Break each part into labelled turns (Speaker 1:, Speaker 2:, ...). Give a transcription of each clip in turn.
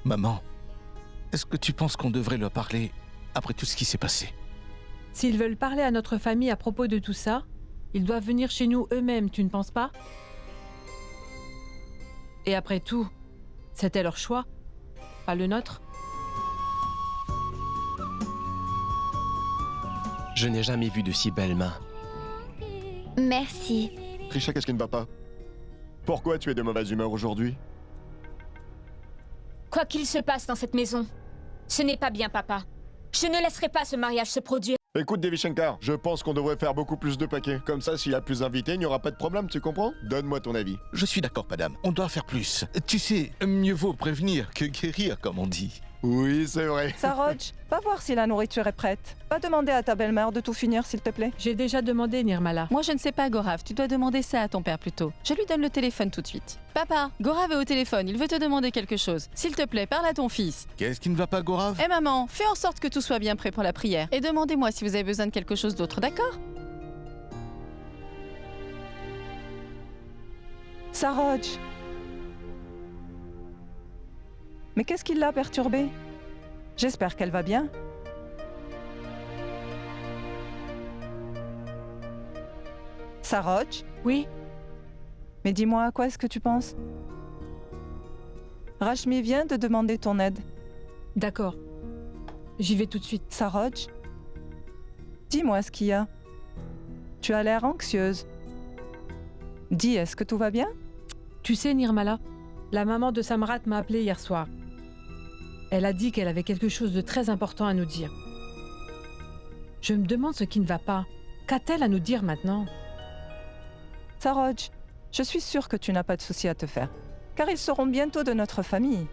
Speaker 1: Maman, est-ce que tu penses qu'on devrait leur parler après tout ce qui s'est passé?
Speaker 2: S'ils veulent parler à notre famille à propos de tout ça, ils doivent venir chez nous eux-mêmes, tu ne penses pas? Et après tout, c'était leur choix, pas le nôtre.
Speaker 3: Je n'ai jamais vu de si belles mains.
Speaker 4: Merci.
Speaker 5: Trisha, qu'est-ce qui ne va pas? Pourquoi tu es de mauvaise humeur aujourd'hui?
Speaker 6: Quoi qu'il se passe dans cette maison, ce n'est pas bien, papa. Je ne laisserai pas ce mariage se produire.
Speaker 5: Écoute, Devi Shankar, je pense qu'on devrait faire beaucoup plus de paquets. Comme ça, s'il y a plus d'invités, il n'y aura pas de problème, tu comprends? Donne-moi ton avis.
Speaker 1: Je suis d'accord, madame. On doit faire plus. Tu sais, mieux vaut prévenir que guérir, comme on dit.
Speaker 5: Oui, c'est vrai.
Speaker 7: Saroj, va voir si la nourriture est prête. Va demander à ta belle-mère de tout finir, s'il te plaît.
Speaker 2: J'ai déjà demandé, Nirmala.
Speaker 8: Moi, je ne sais pas, Gaurav. Tu dois demander ça à ton père plutôt. Je lui donne le téléphone tout de suite. Papa, Gaurav est au téléphone. Il veut te demander quelque chose. S'il te plaît, parle à ton fils.
Speaker 1: Qu'est-ce qui ne va pas, Gaurav?
Speaker 8: Eh maman, fais en sorte que tout soit bien prêt pour la prière. Et demandez-moi si vous avez besoin de quelque chose d'autre, d'accord?
Speaker 7: Saroj. Mais qu'est-ce qui l'a perturbée? J'espère qu'elle va bien. Saroj?
Speaker 2: Oui?
Speaker 7: Mais dis-moi, à quoi est-ce que tu penses? Rashmi vient de demander ton aide.
Speaker 2: D'accord. J'y vais tout de suite.
Speaker 7: Saroj? Dis-moi ce qu'il y a. Tu as l'air anxieuse. Dis, est-ce que tout va bien?
Speaker 2: Tu sais, Nirmala, la maman de Samrat m'a appelé hier soir. Elle a dit qu'elle avait quelque chose de très important à nous dire. Je me demande ce qui ne va pas. Qu'a-t-elle à nous dire maintenant?
Speaker 7: Saroj, je suis sûre que tu n'as pas de soucis à te faire, car ils seront bientôt de notre famille.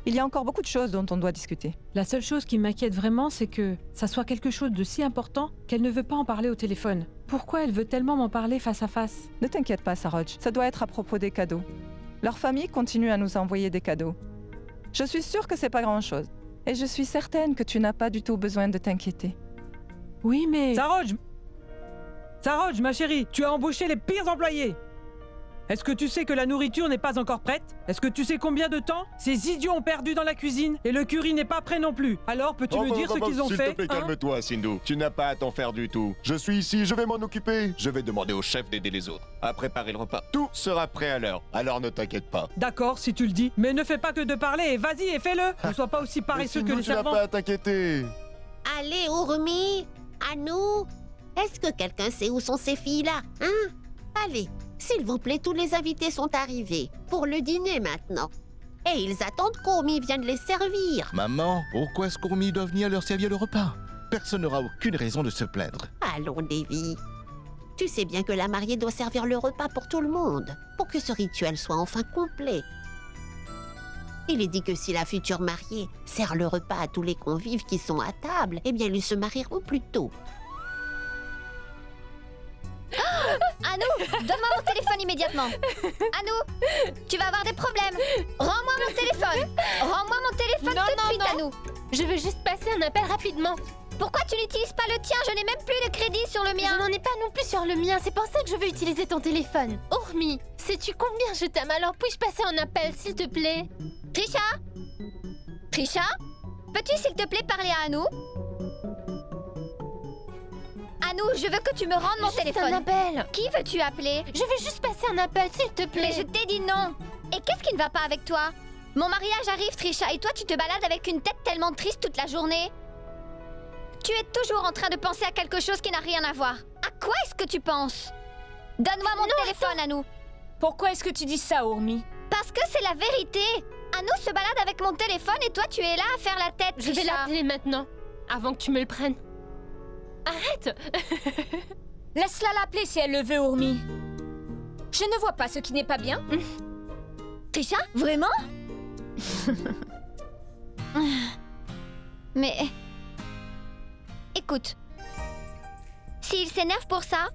Speaker 7: Il y a encore beaucoup de choses dont on doit discuter.
Speaker 2: La seule chose qui m'inquiète vraiment, c'est que ça soit quelque chose de si important qu'elle ne veut pas en parler au téléphone. Pourquoi elle veut tellement m'en parler face à face?
Speaker 7: Ne t'inquiète pas, Saroj, ça doit être à propos des cadeaux. Leur famille continue à nous envoyer des cadeaux. Je suis sûre que c'est pas grand-chose. Et je suis certaine que tu n'as pas du tout besoin de t'inquiéter.
Speaker 2: Oui, mais...
Speaker 9: Saroj, ma chérie, tu as embauché les pires employés. Est-ce que tu sais que la nourriture n'est pas encore prête? Est-ce que tu sais combien de temps ces idiots ont perdu dans la cuisine? Et le curry n'est pas prêt non plus. Alors, peux-tu me dire ce qu'ils ont
Speaker 5: S'il
Speaker 9: fait
Speaker 5: te plaît, calme-toi, Sindhu. Tu n'as pas à t'en faire du tout. Je suis ici, je vais m'en occuper. Je vais demander au chef d'aider les autres à préparer le repas. Tout sera prêt à l'heure, alors ne t'inquiète pas.
Speaker 9: D'accord, si tu le dis. Mais ne fais pas que de parler et vas-y et fais-le. Ne sois pas aussi paresseux que les
Speaker 5: tu n'as
Speaker 9: servants.
Speaker 5: pas à t'inquiéter.
Speaker 4: Allez, Urmi, à nous. Est-ce que quelqu'un sait où sont ces filles-là, hein? Allez, s'il vous plaît, tous les invités sont arrivés pour le dîner maintenant. Et ils attendent qu'Urmi vienne les servir.
Speaker 1: Maman, pourquoi est-ce qu'Urmi doit venir leur servir le repas? Personne n'aura aucune raison de se plaindre.
Speaker 4: Allons, Devi. Tu sais bien que la mariée doit servir le repas pour tout le monde, pour que ce rituel soit enfin complet. Il est dit que si la future mariée sert le repas à tous les convives qui sont à table, eh bien, ils se marieront plus tôt.
Speaker 10: Anou, donne-moi mon téléphone immédiatement. Anou, tu vas avoir des problèmes. Rends-moi mon téléphone. Rends-moi mon téléphone tout de suite, Anou.
Speaker 6: Je veux juste passer un appel rapidement.
Speaker 10: Pourquoi tu n'utilises pas le tien? Je n'ai même plus de crédit sur le mien.
Speaker 6: Je n'en ai pas non plus sur le mien, c'est pour ça que je veux utiliser ton téléphone. Urmi, sais-tu combien je t'aime? Alors puis-je passer un appel, s'il te plaît?
Speaker 10: Trisha? Trisha? Peux-tu s'il te plaît parler à Anou? Anou, je veux que tu me rendes mon téléphone.
Speaker 6: Un appel.
Speaker 10: Qui veux-tu appeler?
Speaker 6: Je veux juste passer un appel, s'il te plaît.
Speaker 10: Mais je t'ai dit non. Et qu'est-ce qui ne va pas avec toi? Mon mariage arrive, Trisha, et toi tu te balades avec une tête tellement triste toute la journée. Tu es toujours en train de penser à quelque chose qui n'a rien à voir. À quoi est-ce que tu penses? Donne-moi mon téléphone, Anou.
Speaker 6: Pourquoi est-ce que tu dis ça, Urmi?
Speaker 10: Parce que c'est la vérité. Anou se balade avec mon téléphone et toi tu es là à faire la tête,
Speaker 6: Je vais
Speaker 10: Trisha.
Speaker 6: l'appeler maintenant, avant que tu me le prennes. Arrête. Laisse-la l'appeler si elle le veut, Urmi. Je ne vois pas ce qui n'est pas bien.
Speaker 10: Trisha? Vraiment? Mais... Écoute, s'il s'énerve pour ça,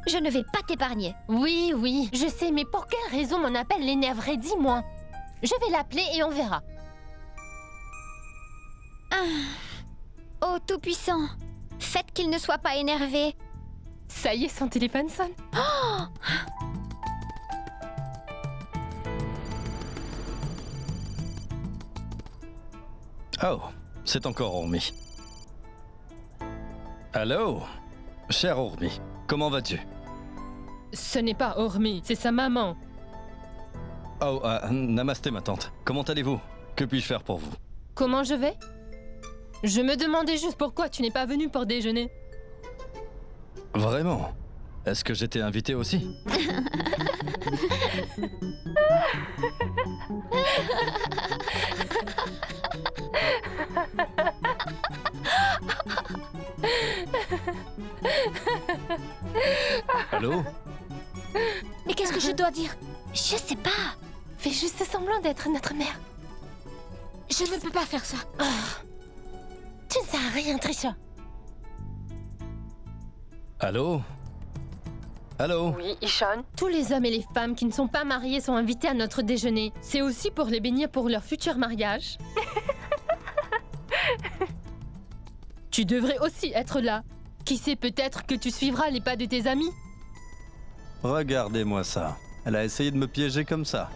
Speaker 10: je ne vais pas t'épargner.
Speaker 6: Oui, oui, je sais, mais pour quelle raison mon appel l'énerverait? Dis-moi. Je vais l'appeler et on verra.
Speaker 10: Oh, Tout-Puissant, faites qu'il ne soit pas énervé.
Speaker 6: Ça y est, son téléphone sonne.
Speaker 10: Oh!
Speaker 11: Oh, c'est encore Urmi. Allô, cher Urmi, comment vas-tu?
Speaker 6: Ce n'est pas Urmi, c'est sa maman.
Speaker 11: Oh, namasté ma tante. Comment allez-vous? Que puis-je faire pour vous?
Speaker 6: Comment je vais? Je me demandais juste pourquoi tu n'es pas venu pour déjeuner.
Speaker 11: Vraiment? Est-ce que j'étais invité aussi? Allô?
Speaker 10: Mais qu'est-ce que je dois dire? Je sais pas.
Speaker 6: Fais juste semblant d'être notre mère.
Speaker 10: Je ne peux pas faire ça.
Speaker 6: Tu ne sers à rien, Trisha.
Speaker 11: Allô? Allô?
Speaker 6: Oui, Ishan. Tous les hommes et les femmes qui ne sont pas mariés sont invités à notre déjeuner. C'est aussi pour les bénir pour leur futur mariage. Tu devrais aussi être là. Qui sait, peut-être que tu suivras les pas de tes amis.
Speaker 11: Regardez-moi ça. Elle a essayé de me piéger comme ça.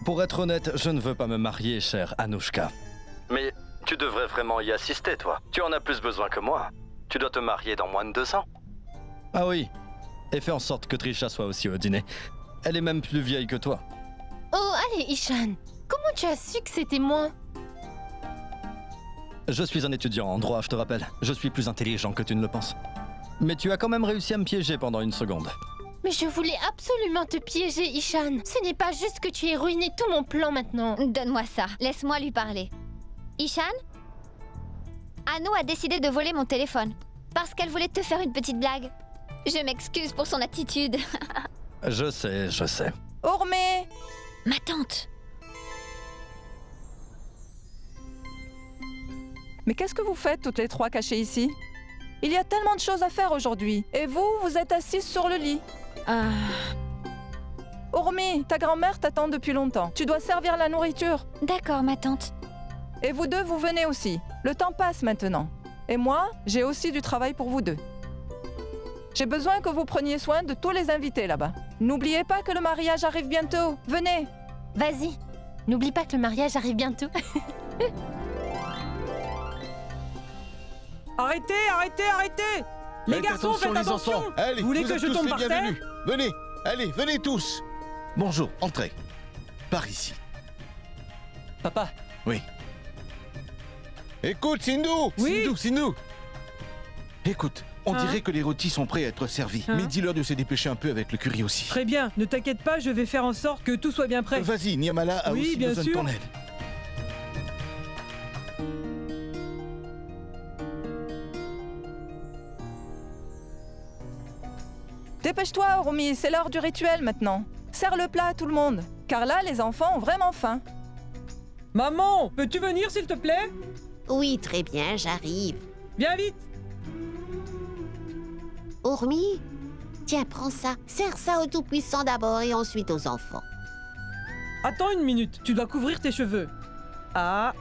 Speaker 11: Pour être honnête, je ne veux pas me marier, chère Anouchka. Mais tu devrais vraiment y assister, toi. Tu en as plus besoin que moi. Tu dois te marier dans moins de 2 ans. Ah oui. Et fais en sorte que Trisha soit aussi au dîner. Elle est même plus vieille que toi.
Speaker 6: Oh, allez, Ishan. Comment tu as su que c'était moi?
Speaker 11: Je suis un étudiant en droit, je te rappelle. Je suis plus intelligent que tu ne le penses. Mais tu as quand même réussi à me piéger pendant une seconde.
Speaker 6: Mais je voulais absolument te piéger, Ishan. Ce n'est pas juste que tu aies ruiné tout mon plan maintenant.
Speaker 10: Donne-moi ça. Laisse-moi lui parler. Ishan? Anou a décidé de voler mon téléphone. Parce qu'elle voulait te faire une petite blague. Je m'excuse pour son attitude.
Speaker 11: Je sais, je sais.
Speaker 7: Urmi!
Speaker 10: Ma tante.
Speaker 7: Mais qu'est-ce que vous faites toutes les trois cachées ici? Il y a tellement de choses à faire aujourd'hui. Et vous, vous êtes assises sur le lit. Urmi, ta grand-mère t'attend depuis longtemps. Tu dois servir la nourriture.
Speaker 10: D'accord, ma tante.
Speaker 7: Et vous deux, vous venez aussi. Le temps passe maintenant. Et moi, j'ai aussi du travail pour vous deux. J'ai besoin que vous preniez soin de tous les invités là-bas. N'oubliez pas que le mariage arrive bientôt. Venez.
Speaker 6: Vas-y. N'oublie pas que le mariage arrive bientôt.
Speaker 9: Arrêtez, arrêtez, arrêtez! Les garçons, faites
Speaker 1: les
Speaker 9: attention!
Speaker 1: enfants. Allez,
Speaker 9: Vous voulez
Speaker 1: vous
Speaker 9: que
Speaker 1: êtes
Speaker 9: je
Speaker 1: tous
Speaker 9: tombe
Speaker 1: les
Speaker 9: par terre?
Speaker 1: bienvenus. Venez, allez, venez tous. Bonjour, entrez. Par ici.
Speaker 9: Papa.
Speaker 1: Oui. Écoute, Sindou.
Speaker 9: Oui.
Speaker 1: Sindou. Écoute, on
Speaker 9: Hein?
Speaker 1: dirait que les rôtis sont prêts à être servis.
Speaker 9: Hein?
Speaker 1: Mais dis-leur de se dépêcher un peu avec le curry aussi.
Speaker 9: Très bien, ne t'inquiète pas, je vais faire en sorte que tout soit bien prêt.
Speaker 1: Vas-y, Niamala a
Speaker 9: Oui,
Speaker 1: aussi
Speaker 9: bien
Speaker 1: besoin
Speaker 9: sûr.
Speaker 1: de ton aide.
Speaker 7: Dépêche-toi, Urmi, c'est l'heure du rituel maintenant. Sers le plat à tout le monde. Car là, les enfants ont vraiment faim.
Speaker 9: Maman, peux-tu venir s'il te plaît?
Speaker 4: Oui, très bien, j'arrive.
Speaker 9: Viens vite!
Speaker 4: Urmi, tiens, prends ça. Sers ça au Tout-Puissant d'abord et ensuite aux enfants.
Speaker 9: Attends une minute, tu dois couvrir tes cheveux. Ah.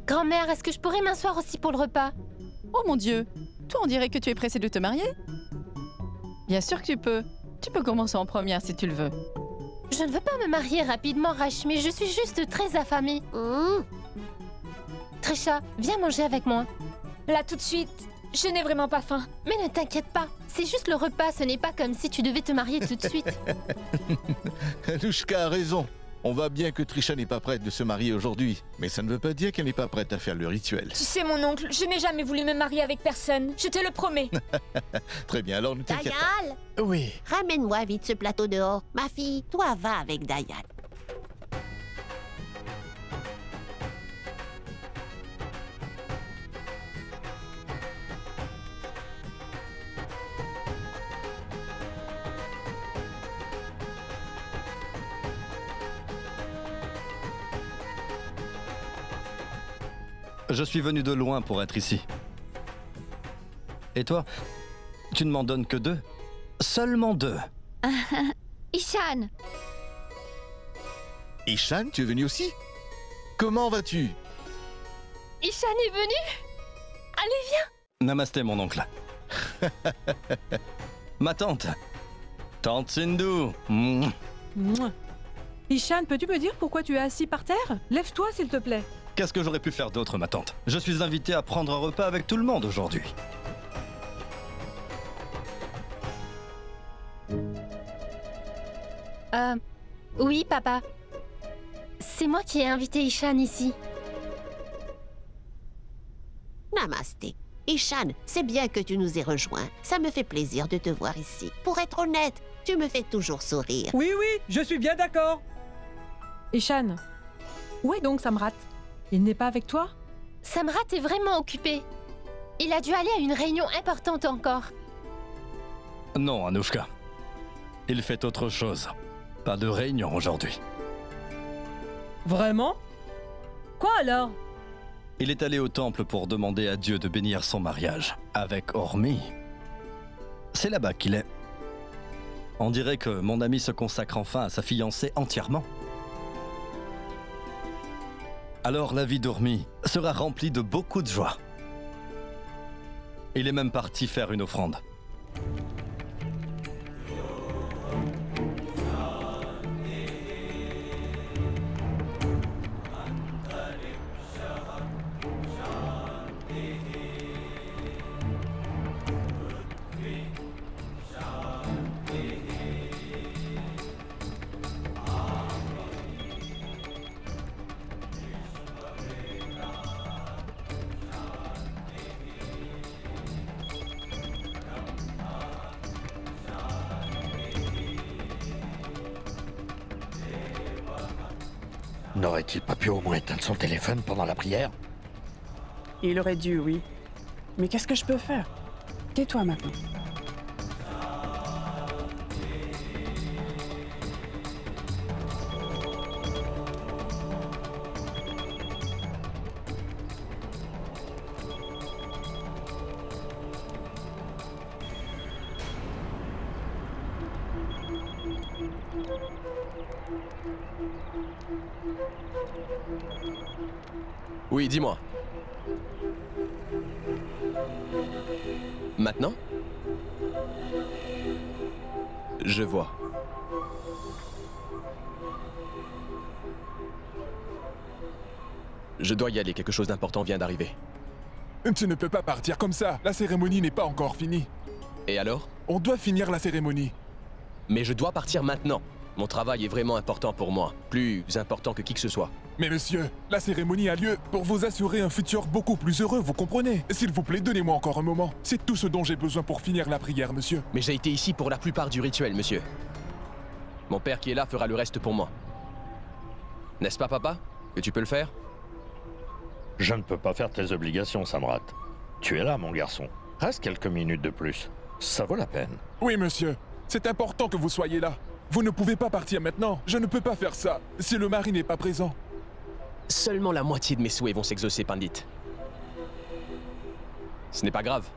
Speaker 6: Grand-mère, est-ce que je pourrais m'asseoir aussi pour le repas?
Speaker 8: Oh mon Dieu! Toi, on dirait que tu es pressée de te marier? Bien sûr que tu peux. Tu peux commencer en première si tu le veux.
Speaker 6: Je ne veux pas me marier rapidement, Rashmi. Je suis juste très affamée. Trisha, viens manger avec moi.
Speaker 10: Là, tout de suite, je n'ai vraiment pas faim.
Speaker 6: Mais ne t'inquiète pas, c'est juste le repas, ce n'est pas comme si tu devais te marier tout de suite.
Speaker 1: Anouchka a raison. On voit bien que Trisha n'est pas prête de se marier aujourd'hui. Mais ça ne veut pas dire qu'elle n'est pas prête à faire le rituel.
Speaker 10: Tu sais, mon oncle, je n'ai jamais voulu me marier avec personne. Je te le promets.
Speaker 1: Très bien, alors ne t'inquiète pas.
Speaker 4: Dayal,
Speaker 1: Oui.
Speaker 4: ramène-moi vite ce plateau dehors. Ma fille, toi va avec Dayal.
Speaker 11: Je suis venu de loin pour être ici. Et toi, tu ne m'en donnes que 2? Seulement 2.
Speaker 10: Ishan,
Speaker 1: Ishan, tu es venu aussi? Comment vas-tu?
Speaker 6: Ishan est venu. Allez, viens.
Speaker 11: Namasté, mon oncle. Ma tante. Tante Sindhu. Mouah.
Speaker 2: Mouah. Ishan, peux-tu me dire pourquoi tu es assis par terre? Lève-toi, s'il te plaît.
Speaker 11: Qu'est-ce que j'aurais pu faire d'autre, ma tante? Je suis invité à prendre un repas avec tout le monde aujourd'hui.
Speaker 6: Oui, papa. C'est moi qui ai invité Ishan ici.
Speaker 4: Namasté. Ishan, c'est bien que tu nous aies rejoints. Ça me fait plaisir de te voir ici. Pour être honnête, tu me fais toujours sourire.
Speaker 9: Oui, je suis bien d'accord.
Speaker 2: Ishan, où est donc Samrat? Il n'est pas avec toi?
Speaker 6: Samrat est vraiment occupé. Il a dû aller à une réunion importante encore.
Speaker 11: Non, Anouchka. Il fait autre chose. Pas de réunion aujourd'hui.
Speaker 2: Vraiment? Quoi alors?
Speaker 11: Il est allé au temple pour demander à Dieu de bénir son mariage avec Ormi. C'est là-bas qu'il est. On dirait que mon ami se consacre enfin à sa fiancée entièrement. Alors la vie d'Ormi sera remplie de beaucoup de joie. Il est même parti faire une offrande.
Speaker 12: N'aurait-il pas pu au moins éteindre son téléphone pendant la prière?
Speaker 13: Il aurait dû, oui. Mais qu'est-ce que je peux faire? Tais-toi maintenant.
Speaker 3: Oui, dis-moi. Maintenant? Je vois. Je dois y aller, quelque chose d'important vient d'arriver.
Speaker 14: Tu ne peux pas partir comme ça, la cérémonie n'est pas encore finie.
Speaker 3: Et alors?
Speaker 14: On doit finir la cérémonie.
Speaker 3: Mais je dois partir maintenant. Mon travail est vraiment important pour moi, plus important que qui que ce soit.
Speaker 14: Mais monsieur, la cérémonie a lieu pour vous assurer un futur beaucoup plus heureux, vous comprenez? S'il vous plaît, donnez-moi encore un moment. C'est tout ce dont j'ai besoin pour finir la prière, monsieur.
Speaker 3: Mais j'ai été ici pour la plupart du rituel, monsieur. Mon père qui est là fera le reste pour moi. N'est-ce pas, papa? Que tu peux le faire?
Speaker 12: Je ne peux pas faire tes obligations, Samrat. Tu es là, mon garçon. Reste quelques minutes de plus. Ça vaut la peine.
Speaker 14: Oui, monsieur. C'est important que vous soyez là. Vous ne pouvez pas partir maintenant. Je ne peux pas faire ça si le mari n'est pas présent.
Speaker 3: Seulement la moitié de mes souhaits vont s'exaucer, Pandit. Ce n'est pas grave.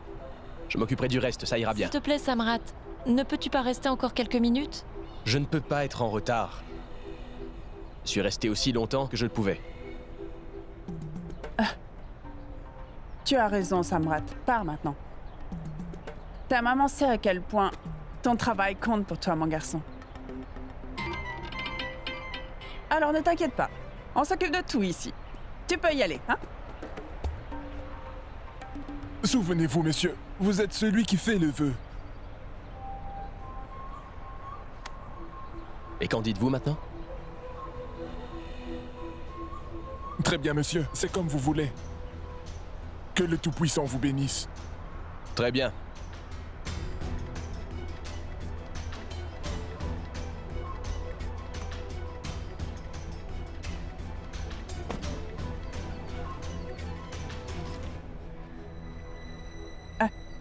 Speaker 3: Je m'occuperai du reste, ça ira bien.
Speaker 8: S'il te plaît, Samrat, ne peux-tu pas rester encore quelques minutes?
Speaker 3: Je ne peux pas être en retard. Je suis resté aussi longtemps que je le pouvais.
Speaker 13: Tu as raison, Samrat. Pars maintenant. Ta maman sait à quel point ton travail compte pour toi, mon garçon. Alors ne t'inquiète pas. On s'occupe de tout ici. Tu peux y aller, hein?
Speaker 14: Souvenez-vous, monsieur, vous êtes celui qui fait le vœu.
Speaker 3: Et qu'en dites-vous maintenant?
Speaker 14: Très bien, monsieur. C'est comme vous voulez. Que le Tout-Puissant vous bénisse.
Speaker 3: Très bien.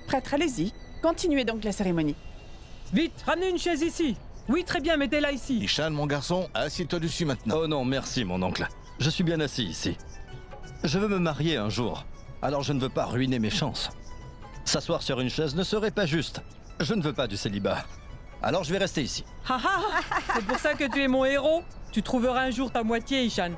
Speaker 13: Prêtre, allez-y. Continuez donc la cérémonie.
Speaker 9: Vite, ramenez une chaise ici. Oui, très bien, mettez-la ici.
Speaker 1: Ishan, mon garçon, assieds-toi dessus maintenant.
Speaker 11: Oh non, merci, mon oncle. Je suis bien assis ici. Je veux me marier un jour, alors je ne veux pas ruiner mes chances. S'asseoir sur une chaise ne serait pas juste. Je ne veux pas du célibat. Alors je vais rester ici.
Speaker 9: Haha, c'est pour ça que tu es mon héros. Tu trouveras un jour ta moitié, Ishan.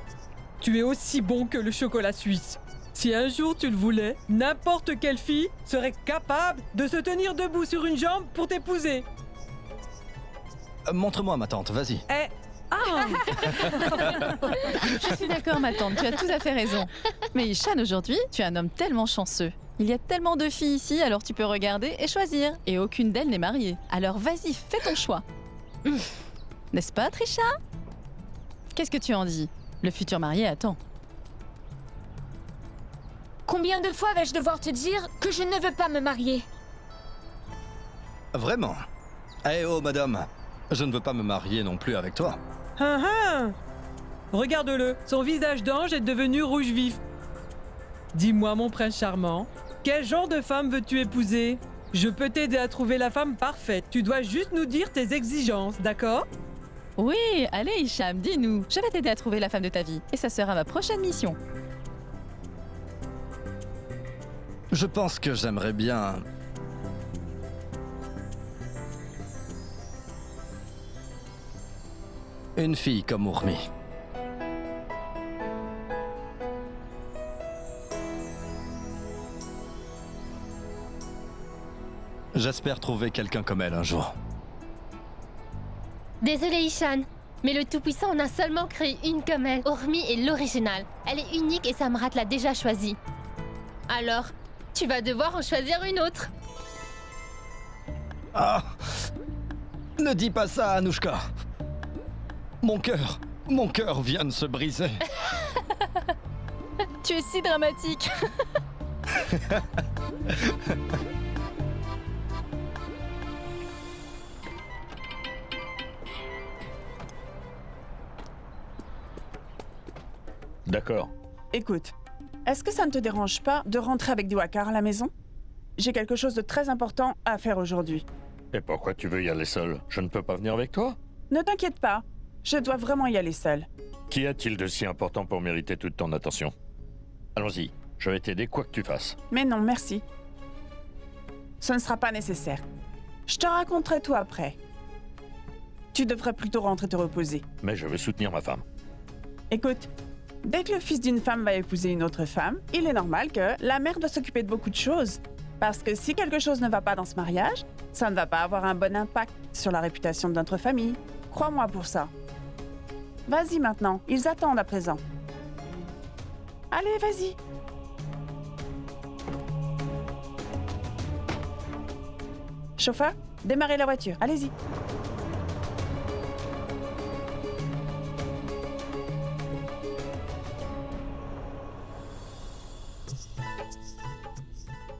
Speaker 9: Tu es aussi bon que le chocolat suisse. Si un jour tu le voulais, n'importe quelle fille serait capable de se tenir debout sur une jambe pour t'épouser.
Speaker 11: Montre-moi ma tante, vas-y.
Speaker 8: Je suis d'accord, ma tante, tu as tout à fait raison. Mais Ishan, aujourd'hui, tu es un homme tellement chanceux. Il y a tellement de filles ici, alors tu peux regarder et choisir. Et aucune d'elles n'est mariée. Alors vas-y, fais ton choix. N'est-ce pas, Trisha? Qu'est-ce que tu en dis? Le futur marié attend.
Speaker 6: Combien de fois vais-je devoir te dire que je ne veux pas me marier?
Speaker 11: Vraiment? Eh oh, madame, je ne veux pas me marier non plus avec toi.
Speaker 9: Regarde-le, son visage d'ange est devenu rouge vif. Dis-moi, mon prince charmant, quel genre de femme veux-tu épouser? Je peux t'aider à trouver la femme parfaite. Tu dois juste nous dire tes exigences, d'accord?
Speaker 8: Oui, allez Hicham, dis-nous. Je vais t'aider à trouver la femme de ta vie. Et ça sera ma prochaine mission.
Speaker 11: Je pense que j'aimerais bien... une fille comme Urmi. J'espère trouver quelqu'un comme elle un jour.
Speaker 6: Désolé, Ishan, mais le Tout-Puissant en a seulement créé une comme elle. Urmi est l'original. Elle est unique et Samrat l'a déjà choisie. Alors, tu vas devoir en choisir une autre.
Speaker 11: Ah! Ne dis pas ça, Anushka. Mon cœur vient de se briser.
Speaker 8: Tu es si dramatique.
Speaker 12: D'accord.
Speaker 13: Écoute, est-ce que ça ne te dérange pas de rentrer avec Diwakar à la maison? J'ai quelque chose de très important à faire aujourd'hui.
Speaker 12: Et pourquoi tu veux y aller seul? Je ne peux pas venir avec toi?
Speaker 13: Ne t'inquiète pas, je dois vraiment y aller seule.
Speaker 12: Qu'y a-t-il de si important pour mériter toute ton attention? Allons-y, je vais t'aider quoi que tu fasses.
Speaker 13: Mais non, merci. Ce ne sera pas nécessaire. Je te raconterai tout après. Tu devrais plutôt rentrer te reposer.
Speaker 12: Mais je veux soutenir ma femme.
Speaker 13: Écoute, dès que le fils d'une femme va épouser une autre femme, il est normal que la mère doit s'occuper de beaucoup de choses. Parce que si quelque chose ne va pas dans ce mariage, ça ne va pas avoir un bon impact sur la réputation de notre famille. Crois-moi pour ça. Vas-y maintenant, ils attendent à présent. Allez, vas-y. Chauffeur, démarrez la voiture, allez-y.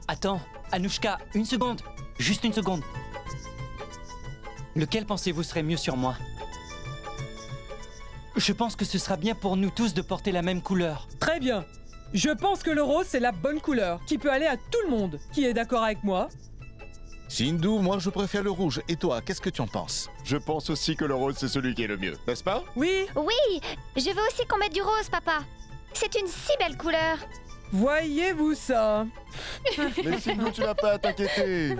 Speaker 15: Attends, Anushka, une seconde. Juste une seconde. Lequel pensez-vous serait mieux sur moi? Je pense que ce sera bien pour nous tous de porter la même couleur.
Speaker 9: Très bien. Je pense que le rose, c'est la bonne couleur, qui peut aller à tout le monde. Qui est d'accord avec moi?
Speaker 1: Sindhu, moi je préfère le rouge. Et toi, qu'est-ce que tu en penses?
Speaker 5: Je pense aussi que le rose, c'est celui qui est le mieux, n'est-ce pas?
Speaker 9: Oui.
Speaker 10: Oui, je veux aussi qu'on mette du rose, papa. C'est une si belle couleur.
Speaker 9: Voyez-vous ça?
Speaker 5: Mais Sindhu, tu n'as pas à t'inquiéter.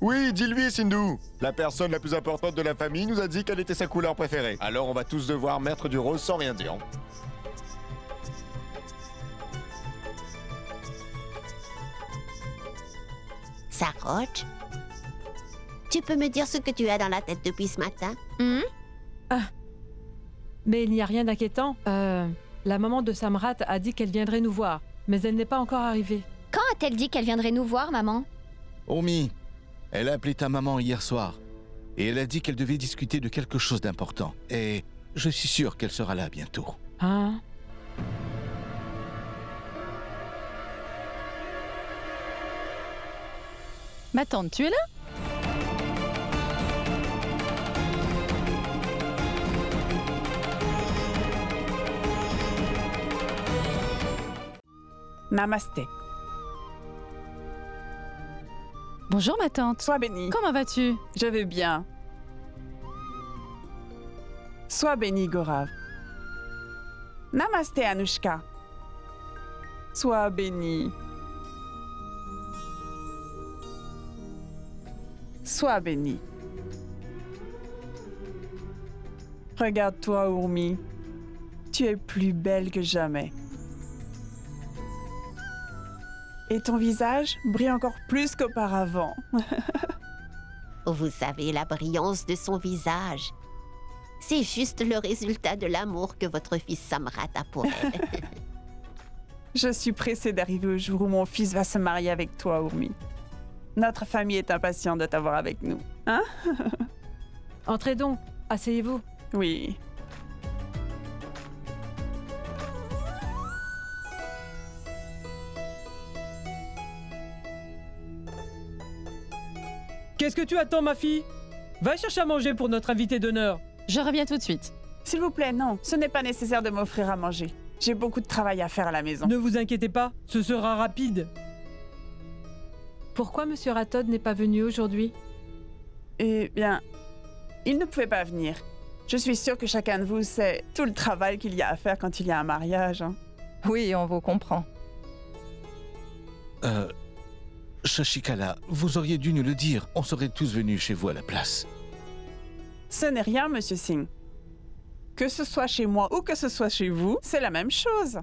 Speaker 5: Oui, dis-lui, Sindhu. La personne la plus importante de la famille nous a dit quelle était sa couleur préférée. Alors on va tous devoir mettre du rose sans rien dire.
Speaker 4: Saroj, tu peux me dire ce que tu as dans la tête depuis ce matin?
Speaker 2: Mais il n'y a rien d'inquiétant. La maman de Samrat a dit qu'elle viendrait nous voir, mais elle n'est pas encore arrivée.
Speaker 10: Quand a-t-elle dit qu'elle viendrait nous voir, maman?
Speaker 1: Urmi, elle a appelé ta maman hier soir. Et elle a dit qu'elle devait discuter de quelque chose d'important. Et je suis sûr qu'elle sera là bientôt.
Speaker 2: Hein?
Speaker 8: Ma tante, tu es là?
Speaker 13: Namasté.
Speaker 8: Bonjour ma tante.
Speaker 13: Sois bénie.
Speaker 8: Comment vas-tu?
Speaker 13: Je vais bien. Sois bénie, Gaurav. Namasté, Anushka. Sois bénie. Sois bénie. Regarde-toi, Urmi. Tu es plus belle que jamais. Et ton visage brille encore plus qu'auparavant.
Speaker 4: Vous savez la brillance de son visage. C'est juste le résultat de l'amour que votre fils Samrat a pour elle.
Speaker 13: Je suis pressée d'arriver au jour où mon fils va se marier avec toi, Urmi. Notre famille est impatiente de t'avoir avec nous. Hein?
Speaker 2: Entrez donc, asseyez-vous.
Speaker 13: Oui.
Speaker 9: Qu'est-ce que tu attends, ma fille? Va chercher à manger pour notre invité d'honneur.
Speaker 8: Je reviens tout de suite.
Speaker 13: S'il vous plaît, non. Ce n'est pas nécessaire de m'offrir à manger. J'ai beaucoup de travail à faire à la maison.
Speaker 9: Ne vous inquiétez pas, ce sera rapide.
Speaker 2: Pourquoi Monsieur Ratod n'est pas venu aujourd'hui?
Speaker 13: Eh bien, il ne pouvait pas venir. Je suis sûre que chacun de vous sait tout le travail qu'il y a à faire quand il y a un mariage. Hein.
Speaker 7: Oui, on vous comprend.
Speaker 1: Shashikala, vous auriez dû nous le dire. On serait tous venus chez vous à la place.
Speaker 13: Ce n'est rien, Monsieur Singh. Que ce soit chez moi ou que ce soit chez vous, c'est la même chose.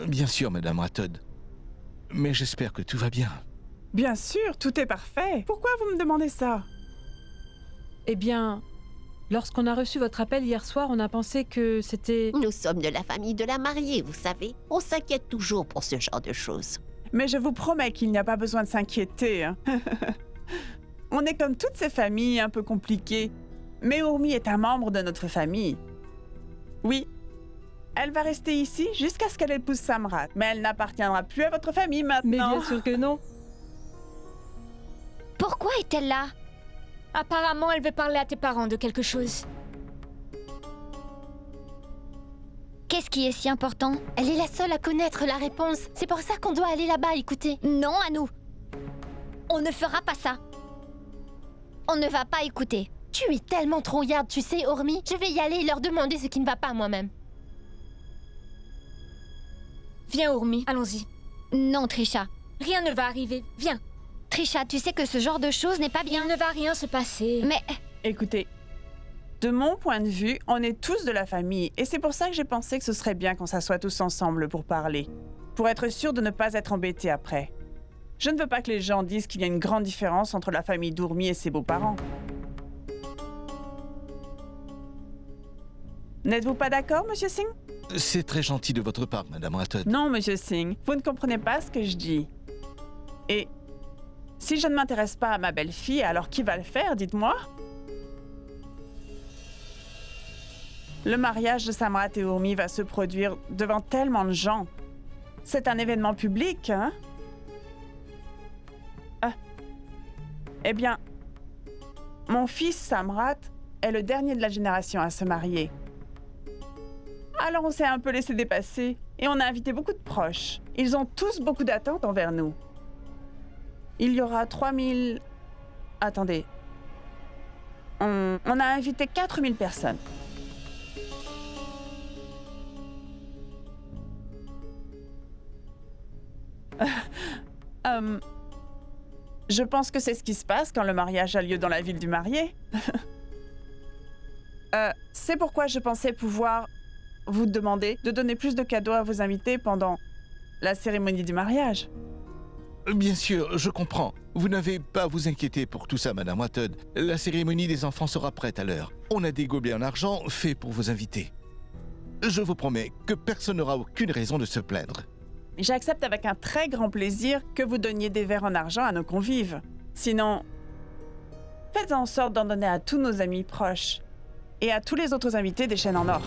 Speaker 1: Bien sûr, Madame Ratod. Mais j'espère que tout va bien.
Speaker 13: Bien sûr, tout est parfait. Pourquoi vous me demandez ça?
Speaker 2: Eh bien, lorsqu'on a reçu votre appel hier soir, on a pensé que c'était...
Speaker 4: Nous sommes de la famille de la mariée, vous savez. On s'inquiète toujours pour ce genre de choses.
Speaker 13: Mais je vous promets qu'il n'y a pas besoin de s'inquiéter. Hein. On est comme toutes ces familles un peu compliquées. Mais Urmi est un membre de notre famille. Oui, elle va rester ici jusqu'à ce qu'elle épouse Samrat. Mais elle n'appartiendra plus à votre famille maintenant.
Speaker 2: Mais bien sûr que non.
Speaker 10: Pourquoi est-elle là?
Speaker 16: Apparemment, elle veut parler à tes parents de quelque chose.
Speaker 10: Qu'est-ce qui est si important?
Speaker 6: Elle est la seule à connaître la réponse. C'est pour ça qu'on doit aller là-bas écouter.
Speaker 10: Non, Anou. On ne fera pas ça. On ne va pas écouter.
Speaker 6: Tu es tellement trouillarde, tu sais, Urmi. Je vais y aller et leur demander ce qui ne va pas moi-même.
Speaker 16: Viens, Urmi, allons-y.
Speaker 10: Non, Trisha.
Speaker 16: Rien ne va arriver. Viens.
Speaker 10: Trisha, tu sais que ce genre de choses n'est pas bien.
Speaker 16: Il ne va rien se passer.
Speaker 10: Mais...
Speaker 13: Écoutez, de mon point de vue, on est tous de la famille. Et c'est pour ça que j'ai pensé que ce serait bien qu'on s'assoie tous ensemble pour parler. Pour être sûr de ne pas être embêtés après. Je ne veux pas que les gens disent qu'il y a une grande différence entre la famille d'Urmi et ses beaux-parents. N'êtes-vous pas d'accord, Monsieur Singh?
Speaker 1: C'est très gentil de votre part, Madame Ratod.
Speaker 13: Non, Monsieur Singh, vous ne comprenez pas ce que je dis. Et si je ne m'intéresse pas à ma belle-fille, alors qui va le faire, dites-moi? Le mariage de Samrat et Urmi va se produire devant tellement de gens. C'est un événement public, hein? Ah. Eh bien, mon fils Samrat est le dernier de la génération à se marier. Alors on s'est un peu laissé dépasser et on a invité beaucoup de proches. Ils ont tous beaucoup d'attentes envers nous. Il y aura 3000... Attendez. On a invité 4000 personnes. Je pense que c'est ce qui se passe quand le mariage a lieu dans la ville du marié. C'est pourquoi je pensais pouvoir vous demander de donner plus de cadeaux à vos invités pendant la cérémonie du mariage.
Speaker 1: Bien sûr, je comprends. Vous n'avez pas à vous inquiéter pour tout ça, Madame Ratod. La cérémonie des enfants sera prête à l'heure. On a des gobelets en argent faits pour vos invités. Je vous promets que personne n'aura aucune raison de se plaindre.
Speaker 13: J'accepte avec un très grand plaisir que vous donniez des verres en argent à nos convives. Sinon, faites en sorte d'en donner à tous nos amis proches et à tous les autres invités des chaînes en or.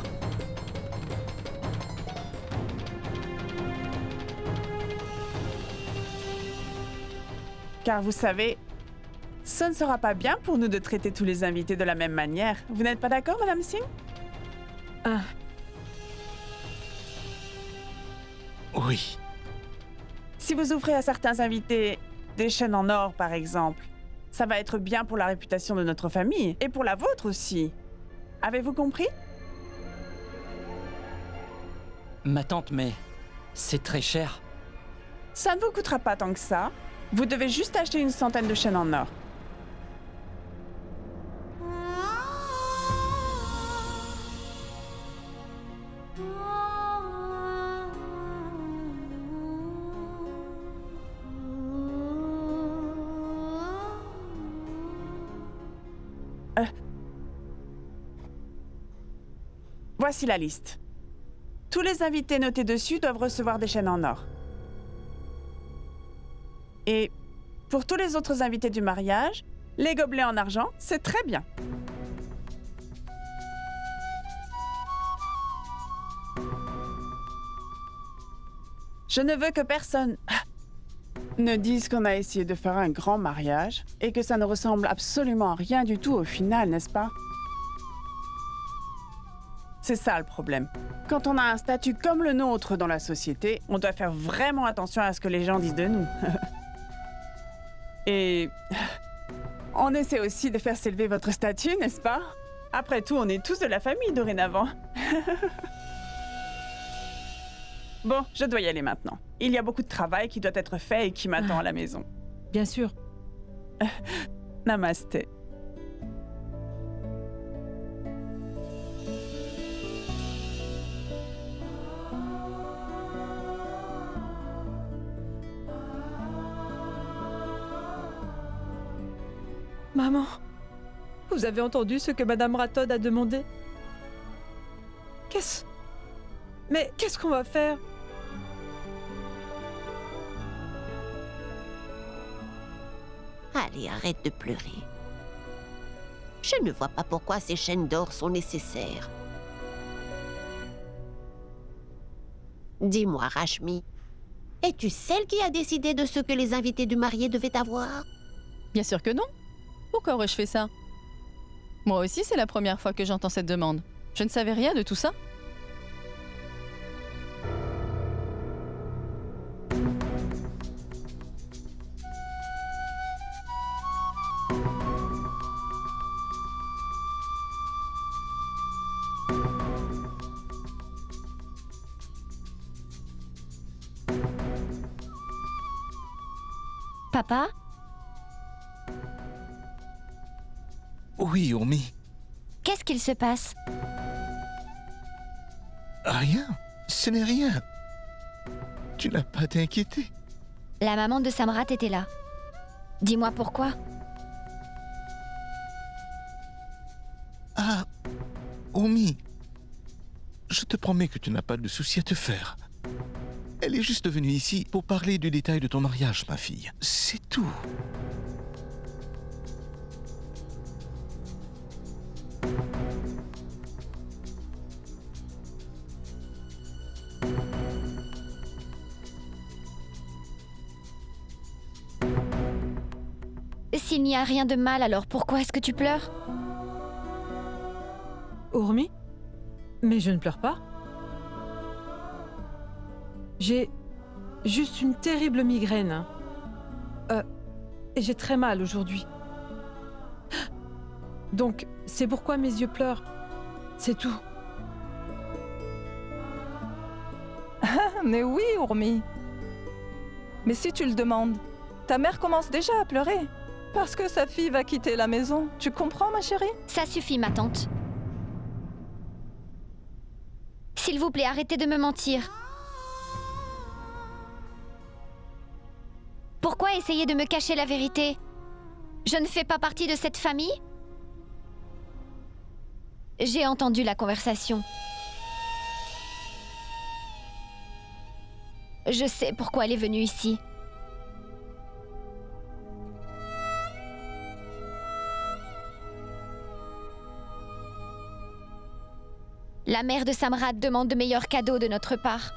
Speaker 13: Car vous savez, ce ne sera pas bien pour nous de traiter tous les invités de la même manière. Vous n'êtes pas d'accord, Madame Singh?
Speaker 2: Ah.
Speaker 1: Oui.
Speaker 13: Si vous offrez à certains invités des chaînes en or, par exemple, ça va être bien pour la réputation de notre famille et pour la vôtre aussi. Avez-vous compris?
Speaker 15: Ma tante, mais c'est très cher.
Speaker 13: Ça ne vous coûtera pas tant que ça. Vous devez juste acheter une centaine de chaînes en or. Voici la liste. Tous les invités notés dessus doivent recevoir des chaînes en or. Et pour tous les autres invités du mariage, les gobelets en argent, c'est très bien. Je ne veux que personne ne dise qu'on a essayé de faire un grand mariage et que ça ne ressemble absolument à rien du tout au final, n'est-ce pas? C'est ça le problème. Quand on a un statut comme le nôtre dans la société, on doit faire vraiment attention à ce que les gens disent de nous. Et on essaie aussi de faire s'élever votre statut, n'est-ce pas? Après tout, on est tous de la famille dorénavant. Bon, je dois y aller maintenant. Il y a beaucoup de travail qui doit être fait et qui m'attend à la maison.
Speaker 2: Bien sûr.
Speaker 13: Namasté.
Speaker 2: Maman, vous avez entendu ce que Madame Rathod a demandé? Mais qu'est-ce qu'on va faire?
Speaker 4: Allez, arrête de pleurer. Je ne vois pas pourquoi ces chaînes d'or sont nécessaires. Dis-moi, Rashmi, es-tu celle qui a décidé de ce que les invités du marié devaient avoir?
Speaker 8: Bien sûr que non. Pourquoi aurais-je fait ça? Moi aussi, c'est la première fois que j'entends cette demande. Je ne savais rien de tout ça.
Speaker 10: Papa?
Speaker 1: Oui, Urmi.
Speaker 10: Qu'est-ce qu'il se passe?
Speaker 1: Rien. Ce n'est rien. Tu n'as pas à t'inquiéter.
Speaker 10: La maman de Samrat était là. Dis-moi pourquoi.
Speaker 1: Ah, Urmi. Je te promets que tu n'as pas de souci à te faire. Elle est juste venue ici pour parler du détail de ton mariage, ma fille. C'est tout.
Speaker 10: S'il n'y a rien de mal, alors pourquoi est-ce que tu pleures?
Speaker 2: Urmi? Mais je ne pleure pas. J'ai juste une terrible migraine. Et j'ai très mal aujourd'hui. Donc, c'est pourquoi mes yeux pleurent. C'est tout.
Speaker 7: Mais oui, Urmi. Mais si tu le demandes, ta mère commence déjà à pleurer. Parce que sa fille va quitter la maison. Tu comprends, ma chérie?
Speaker 10: Ça suffit, ma tante. S'il vous plaît, arrêtez de me mentir. Pourquoi essayer de me cacher la vérité? Je ne fais pas partie de cette famille? J'ai entendu la conversation. Je sais pourquoi elle est venue ici. La mère de Samrat demande de meilleurs cadeaux de notre part.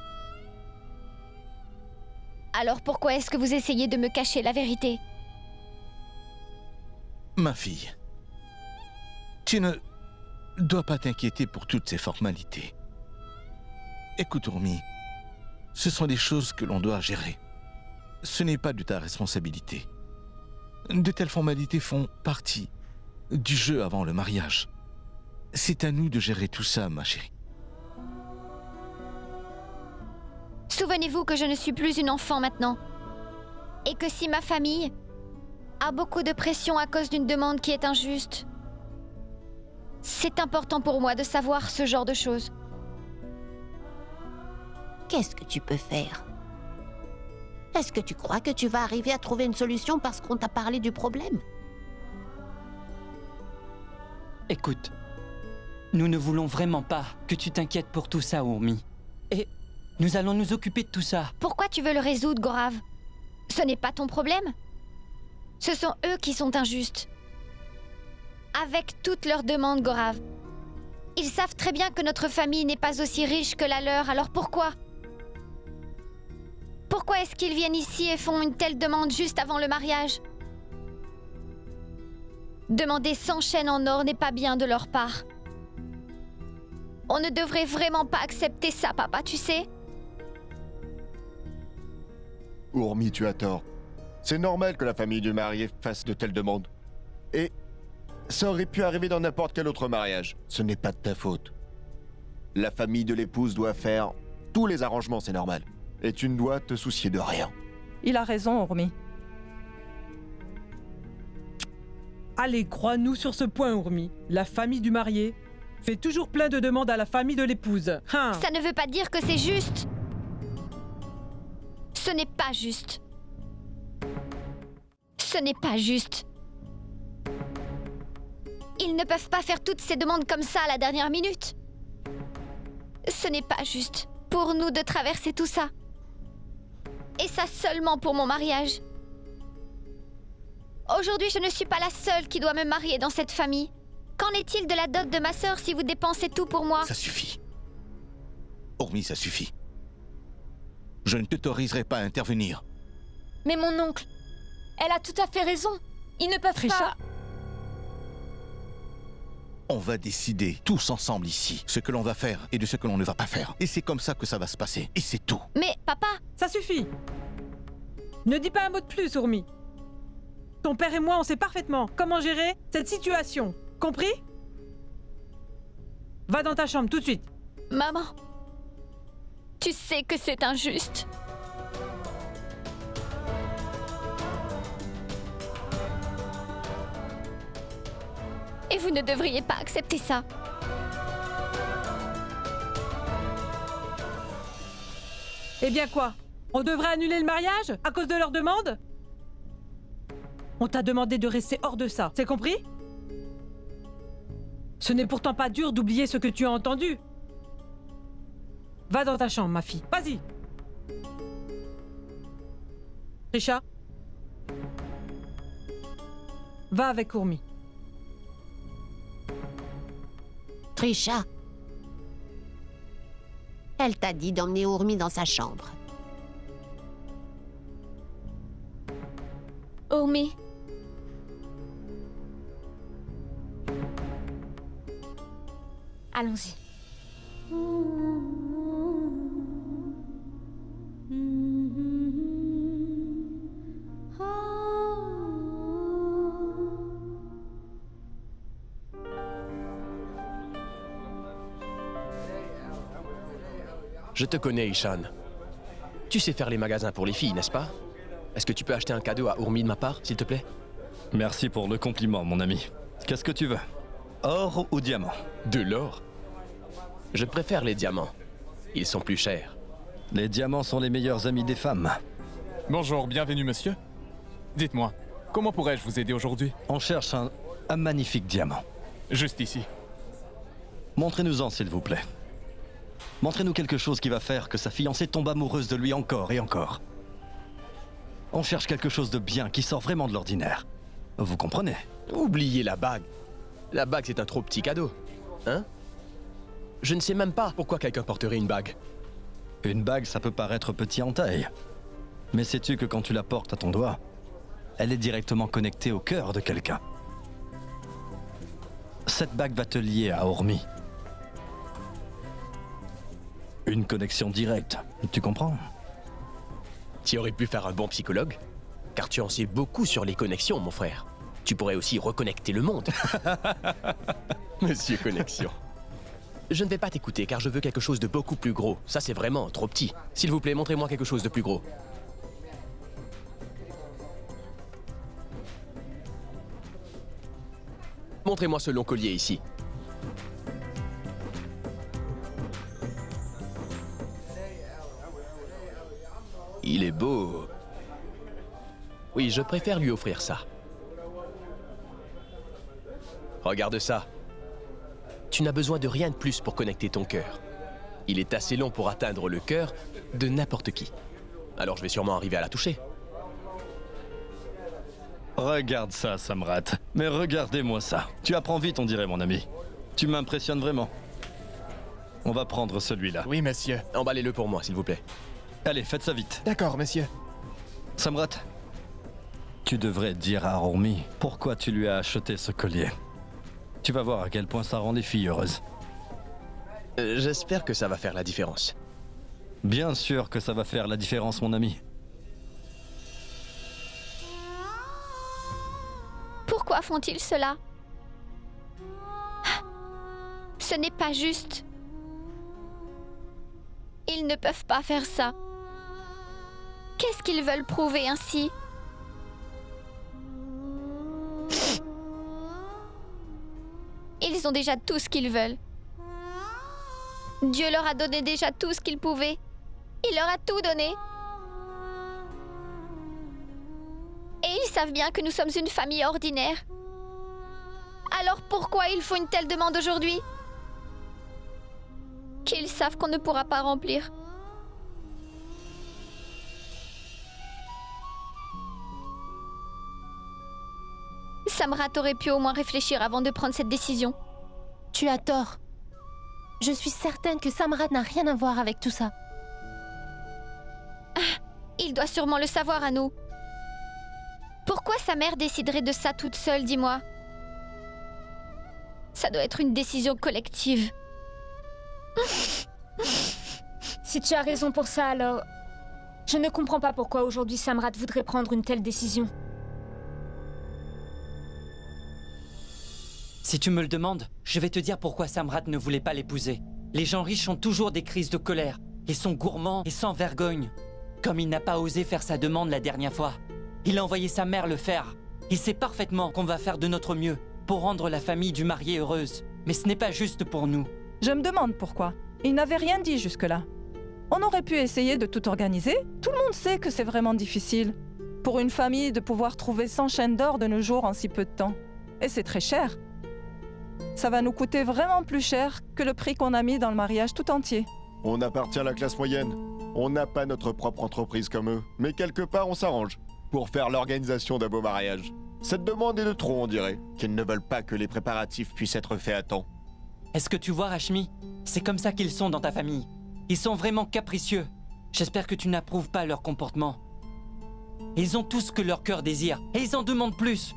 Speaker 10: Alors pourquoi est-ce que vous essayez de me cacher la vérité?
Speaker 1: Ma fille, tu ne dois pas t'inquiéter pour toutes ces formalités. Écoute, Urmi, ce sont des choses que l'on doit gérer. Ce n'est pas de ta responsabilité. De telles formalités font partie du jeu avant le mariage. C'est à nous de gérer tout ça, ma chérie.
Speaker 10: Souvenez-vous que je ne suis plus une enfant maintenant. Et que si ma famille a beaucoup de pression à cause d'une demande qui est injuste, c'est important pour moi de savoir ce genre de choses.
Speaker 4: Qu'est-ce que tu peux faire? Est-ce que tu crois que tu vas arriver à trouver une solution parce qu'on t'a parlé du problème?
Speaker 15: Écoute, nous ne voulons vraiment pas que tu t'inquiètes pour tout ça, Urmi. Et nous allons nous occuper de tout ça.
Speaker 10: Pourquoi tu veux le résoudre, Gorav? Ce n'est pas ton problème. Ce sont eux qui sont injustes. Avec toutes leurs demandes, Gorav. Ils savent très bien que notre famille n'est pas aussi riche que la leur, alors pourquoi? Pourquoi est-ce qu'ils viennent ici et font une telle demande juste avant le mariage? Demander 100 chaînes en or n'est pas bien de leur part. On ne devrait vraiment pas accepter ça, papa, tu sais?
Speaker 5: Urmi, tu as tort. C'est normal que la famille du marié fasse de telles demandes. Et ça aurait pu arriver dans n'importe quel autre mariage. Ce n'est pas de ta faute. La famille de l'épouse doit faire tous les arrangements, c'est normal. Et tu ne dois te soucier de rien.
Speaker 7: Il a raison, Urmi.
Speaker 9: Allez, crois-nous sur ce point, Urmi. La famille du marié fait toujours plein de demandes à la famille de l'épouse. Hein.
Speaker 10: Ça ne veut pas dire que c'est juste. Ce n'est pas juste. Ce n'est pas juste. Ils ne peuvent pas faire toutes ces demandes comme ça à la dernière minute. Ce n'est pas juste pour nous de traverser tout ça. Et ça seulement pour mon mariage. Aujourd'hui, je ne suis pas la seule qui doit me marier dans cette famille. Qu'en est-il de la dot de ma sœur si vous dépensez tout pour moi?
Speaker 1: Ça suffit. Urmi, ça suffit. Je ne t'autoriserai pas à intervenir.
Speaker 16: Mais mon oncle, elle a tout à fait raison. Ils ne peuvent pas...
Speaker 1: On va décider tous ensemble ici ce que l'on va faire et de ce que l'on ne va pas faire. Et c'est comme ça que ça va se passer. Et c'est tout.
Speaker 10: Mais papa...
Speaker 9: Ça suffit. Ne dis pas un mot de plus, Urmi. Ton père et moi, on sait parfaitement comment gérer cette situation. Compris? Va dans ta chambre tout de suite.
Speaker 10: Maman, tu sais que c'est injuste. Et vous ne devriez pas accepter ça.
Speaker 9: Eh bien quoi? On devrait annuler le mariage à cause de leur demande? On t'a demandé de rester hors de ça, c'est compris? Ce n'est pourtant pas dur d'oublier ce que tu as entendu. Va dans ta chambre, ma fille. Vas-y. Trisha? Va avec Urmi.
Speaker 4: Trisha, elle t'a dit d'emmener Urmi dans sa chambre.
Speaker 10: Urmi. Allons-y.
Speaker 3: Je te connais, Ishan. Tu sais faire les magasins pour les filles, n'est-ce pas? Est-ce que tu peux acheter un cadeau à Urmi de ma part, s'il te plaît?
Speaker 11: Merci pour le compliment, mon ami. Qu'est-ce que tu veux? Or ou diamant?
Speaker 3: De l'or? Je préfère les diamants. Ils sont plus chers.
Speaker 11: Les diamants sont les meilleurs amis des femmes.
Speaker 14: Bonjour, bienvenue monsieur. Dites-moi, comment pourrais-je vous aider aujourd'hui?
Speaker 11: On cherche un magnifique diamant.
Speaker 14: Juste ici.
Speaker 11: Montrez-nous-en, s'il vous plaît. Montrez-nous quelque chose qui va faire que sa fiancée tombe amoureuse de lui encore et encore. On cherche quelque chose de bien, qui sort vraiment de l'ordinaire. Vous comprenez?
Speaker 3: Oubliez la bague. La bague, c'est un trop petit cadeau. Hein? Je ne sais même pas pourquoi quelqu'un porterait une bague.
Speaker 11: Une bague, ça peut paraître petit en taille. Mais sais-tu que quand tu la portes à ton doigt, elle est directement connectée au cœur de quelqu'un. Cette bague va te lier à Urmi. Une connexion directe, tu comprends?
Speaker 3: Tu aurais pu faire un bon psychologue, car tu en sais beaucoup sur les connexions, mon frère. Tu pourrais aussi reconnecter le monde. Monsieur Connexion. Je ne vais pas t'écouter car je veux quelque chose de beaucoup plus gros. Ça, c'est vraiment trop petit. S'il vous plaît, montrez-moi quelque chose de plus gros. Montrez-moi ce long collier ici. Il est beau. Oui, je préfère lui offrir ça. Regarde ça. Tu n'as besoin de rien de plus pour connecter ton cœur. Il est assez long pour atteindre le cœur de n'importe qui. Alors je vais sûrement arriver à la toucher.
Speaker 11: Regarde ça, Samrat. Mais regardez-moi ça. Tu apprends vite, on dirait, mon ami. Tu m'impressionnes vraiment. On va prendre celui-là.
Speaker 3: Oui, monsieur. Emballez-le pour moi, s'il vous plaît.
Speaker 11: Allez, faites ça vite.
Speaker 3: D'accord, monsieur.
Speaker 11: Samrat, tu devrais dire à Ormi pourquoi tu lui as acheté ce collier. Tu vas voir à quel point ça rend les filles heureuses.
Speaker 3: J'espère que ça va faire la différence.
Speaker 11: Bien sûr que ça va faire la différence, mon ami.
Speaker 10: Pourquoi font-ils cela? Ce n'est pas juste. Ils ne peuvent pas faire ça. Qu'est-ce qu'ils veulent prouver ainsi? Ils ont déjà tout ce qu'ils veulent. Dieu leur a donné déjà tout ce qu'ils pouvaient. Il leur a tout donné. Et ils savent bien que nous sommes une famille ordinaire. Alors pourquoi ils font une telle demande aujourd'hui? Qu'ils savent qu'on ne pourra pas remplir. Samrat aurait pu au moins réfléchir avant de prendre cette décision.
Speaker 6: Tu as tort. Je suis certaine que Samrat n'a rien à voir avec tout ça.
Speaker 10: Il doit sûrement le savoir, à nous. Pourquoi sa mère déciderait de ça toute seule, dis-moi? Ça doit être une décision collective.
Speaker 16: Si tu as raison pour ça, alors... Je ne comprends pas pourquoi aujourd'hui Samrat voudrait prendre une telle décision.
Speaker 15: Si tu me le demandes, je vais te dire pourquoi Samrat ne voulait pas l'épouser. Les gens riches ont toujours des crises de colère. Ils sont gourmands et sans vergogne. Comme il n'a pas osé faire sa demande la dernière fois. Il a envoyé sa mère le faire. Il sait parfaitement qu'on va faire de notre mieux pour rendre la famille du marié heureuse. Mais ce n'est pas juste pour nous.
Speaker 7: Je me demande pourquoi. Il n'avait rien dit jusque-là. On aurait pu essayer de tout organiser. Tout le monde sait que c'est vraiment difficile. Pour une famille de pouvoir trouver 100 chaînes d'or de nos jours en si peu de temps. Et c'est très cher. Ça va nous coûter vraiment plus cher que le prix qu'on a mis dans le mariage tout entier.
Speaker 5: On appartient à la classe moyenne. On n'a pas notre propre entreprise comme eux. Mais quelque part, on s'arrange pour faire l'organisation d'un beau mariage. Cette demande est de trop, on dirait. Qu'ils ne veulent pas que les préparatifs puissent être faits à temps.
Speaker 15: Est-ce que tu vois, Rashmi? C'est comme ça qu'ils sont dans ta famille. Ils sont vraiment capricieux. J'espère que tu n'approuves pas leur comportement. Ils ont tout ce que leur cœur désire, et ils en demandent plus.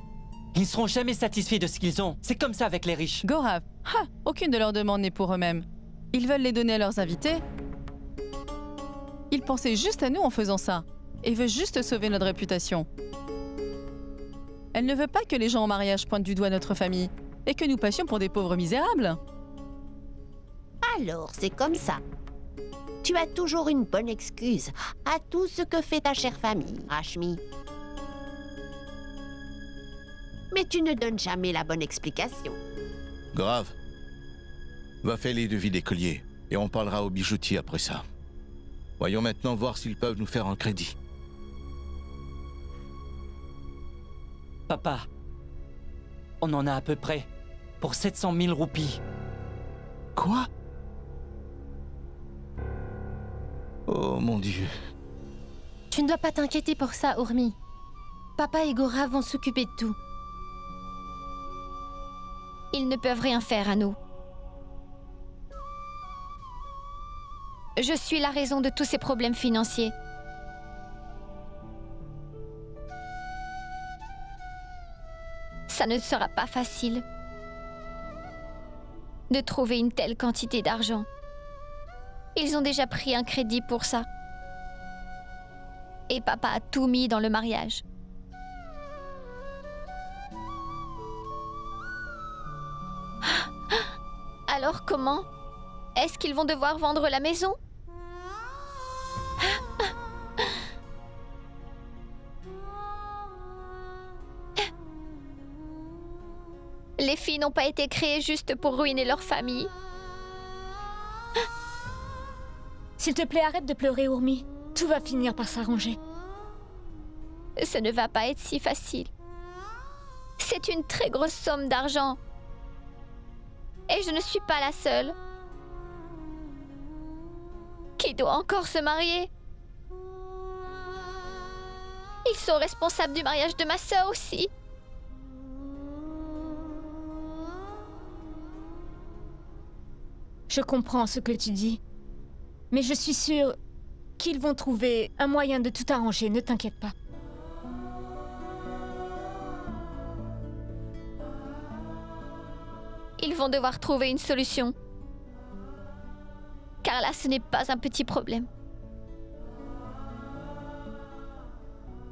Speaker 15: Ils ne seront jamais satisfaits de ce qu'ils ont. C'est comme ça avec les riches.
Speaker 8: Gaurav, aucune de leurs demandes n'est pour eux-mêmes. Ils veulent les donner à leurs invités. Ils pensaient juste à nous en faisant ça, et veulent juste sauver notre réputation. Elle ne veut pas que les gens en mariage pointent du doigt notre famille, et que nous passions pour des pauvres misérables.
Speaker 4: Alors, c'est comme ça. Tu as toujours une bonne excuse à tout ce que fait ta chère famille, Rashmi. Mais tu ne donnes jamais la bonne explication.
Speaker 1: Grave. Va faire les devis des colliers, et on parlera aux bijoutiers après ça. Voyons maintenant voir s'ils peuvent nous faire un crédit.
Speaker 15: Papa, on en a à peu près pour 700 000 roupies.
Speaker 1: Quoi? Oh mon Dieu.
Speaker 6: Tu ne dois pas t'inquiéter pour ça, Ormi. Papa et Gaurav vont s'occuper de tout.
Speaker 10: Ils ne peuvent rien faire à nous. Je suis la raison de tous ces problèmes financiers. Ça ne sera pas facile de trouver une telle quantité d'argent. Ils ont déjà pris un crédit pour ça. Et papa a tout mis dans le mariage. Alors comment? Est-ce qu'ils vont devoir vendre la maison? Les filles n'ont pas été créées juste pour ruiner leur famille.
Speaker 16: S'il te plaît, arrête de pleurer, Urmi. Tout va finir par s'arranger.
Speaker 10: Ce ne va pas être si facile. C'est une très grosse somme d'argent. Et je ne suis pas la seule. Qui doit encore se marier? Ils sont responsables du mariage de ma sœur aussi.
Speaker 16: Je comprends ce que tu dis. Mais je suis sûre qu'ils vont trouver un moyen de tout arranger, ne t'inquiète pas.
Speaker 10: Ils vont devoir trouver une solution. Car là, ce n'est pas un petit problème.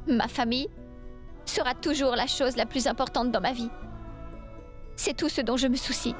Speaker 10: Ma famille sera toujours la chose la plus importante dans ma vie. C'est tout ce dont je me soucie.